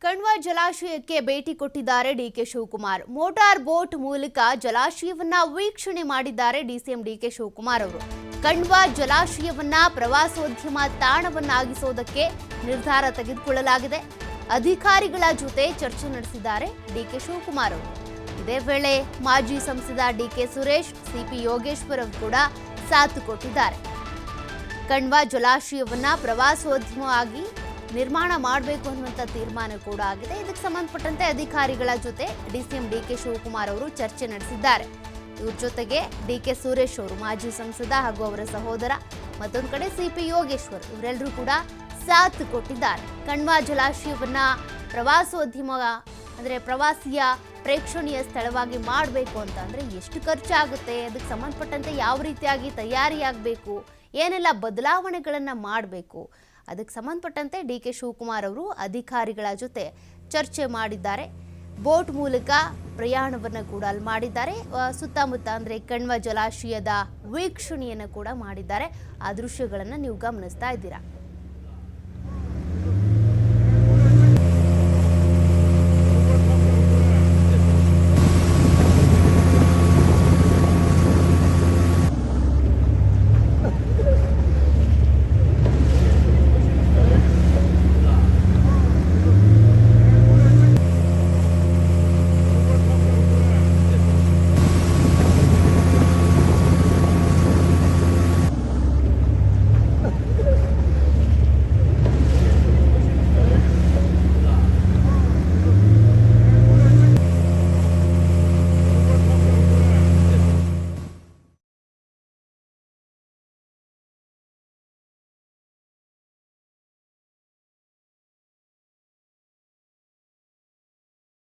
ಕಣ್ವ ಜಲಾಶಯಕ್ಕೆ ಭೇಟಿ ಕೊಟ್ಟಿದ್ದಾರೆ ಡಿಕೆ ಶಿವಕುಮಾರ್. ಮೋಟಾರ್ ಬೋಟ್ ಮೂಲಕ ಜಲಾಶಯವನ್ನ ವೀಕ್ಷಣೆ ಮಾಡಿದ್ದಾರೆ ಡಿಸಿಎಂ ಡಿಕೆ ಶಿವಕುಮಾರ್ ಅವರು. ಕಣ್ವ ಜಲಾಶಯವನ್ನ ಪ್ರವಾಸೋದ್ಯಮ ತಾಣವನ್ನಾಗಿಸೋದಕ್ಕೆ ನಿರ್ಧಾರ ತೆಗೆದುಕೊಳ್ಳಲಾಗಿದೆ. ಅಧಿಕಾರಿಗಳ ಜೊತೆ ಚರ್ಚೆ ನಡೆಸಿದ್ದಾರೆ ಡಿಕೆ ಶಿವಕುಮಾರ್ ಅವರು. ಇದೇ ವೇಳೆ ಮಾಜಿ ಸಂಸದ ಡಿಕೆ ಸುರೇಶ್, ಸಿಪಿ ಯೋಗೇಶ್ವರ್ ಅವರು ಕೂಡ ಸಾಥ್ ಕೊಟ್ಟಿದ್ದಾರೆ. ಕಣ್ವ ಜಲಾಶಯವನ್ನ ಪ್ರವಾಸೋದ್ಯಮವಾಗಿ ನಿರ್ಮಾಣ ಮಾಡಬೇಕು ಅನ್ನುವಂಥ ತೀರ್ಮಾನ ಕೂಡ ಆಗಿದೆ. ಇದಕ್ಕೆ ಸಂಬಂಧಪಟ್ಟಂತೆ ಅಧಿಕಾರಿಗಳ ಜೊತೆ ಡಿಸಿಎಂ ಡಿಕೆ ಶಿವಕುಮಾರ್ ಅವರು ಚರ್ಚೆ ನಡೆಸಿದ್ದಾರೆ. ಇವ್ರ ಜೊತೆಗೆ ಡಿಕೆ ಸುರೇಶ್ ಅವರು, ಮಾಜಿ ಸಂಸದ ಹಾಗೂ ಅವರ ಸಹೋದರ, ಮತ್ತೊಂದು ಕಡೆ ಸಿಪಿ ಯೋಗೇಶ್ವರ್, ಇವರೆಲ್ಲರೂ ಕೂಡ ಸಾಥ್ ಕೊಟ್ಟಿದ್ದಾರೆ. ಕಣ್ವ ಜಲಾಶಯವನ್ನ ಪ್ರವಾಸೋದ್ಯಮ ಅಂದರೆ ಪ್ರವಾಸಿಯ ಪ್ರೇಕ್ಷಣೀಯ ಸ್ಥಳವಾಗಿ ಮಾಡಬೇಕು ಅಂತ ಅಂದರೆ ಎಷ್ಟು ಖರ್ಚಾಗುತ್ತೆ, ಅದಕ್ಕೆ ಸಂಬಂಧಪಟ್ಟಂತೆ ಯಾವ ರೀತಿಯಾಗಿ ತಯಾರಿಯಾಗಬೇಕು, ಏನೆಲ್ಲ ಬದಲಾವಣೆಗಳನ್ನು ಮಾಡಬೇಕು, ಅದಕ್ಕೆ ಸಂಬಂಧಪಟ್ಟಂತೆ ಡಿಕೆ ಶಿವಕುಮಾರ್ ಅವರು ಅಧಿಕಾರಿಗಳ ಜೊತೆ ಚರ್ಚೆ ಮಾಡಿದ್ದಾರೆ. ಬೋಟ್ ಮೂಲಕ ಪ್ರಯಾಣವನ್ನು ಕೂಡ ಅಲ್ಲಿ ಮಾಡಿದ್ದಾರೆ. ಸುತ್ತಮುತ್ತ ಅಂದರೆ ಕಣ್ವ ಜಲಾಶಯದ ವೀಕ್ಷಣೆಯನ್ನು ಕೂಡ ಮಾಡಿದ್ದಾರೆ. ಆ ದೃಶ್ಯಗಳನ್ನು ನೀವು ಗಮನಿಸ್ತಾ ಇದ್ದೀರಾ.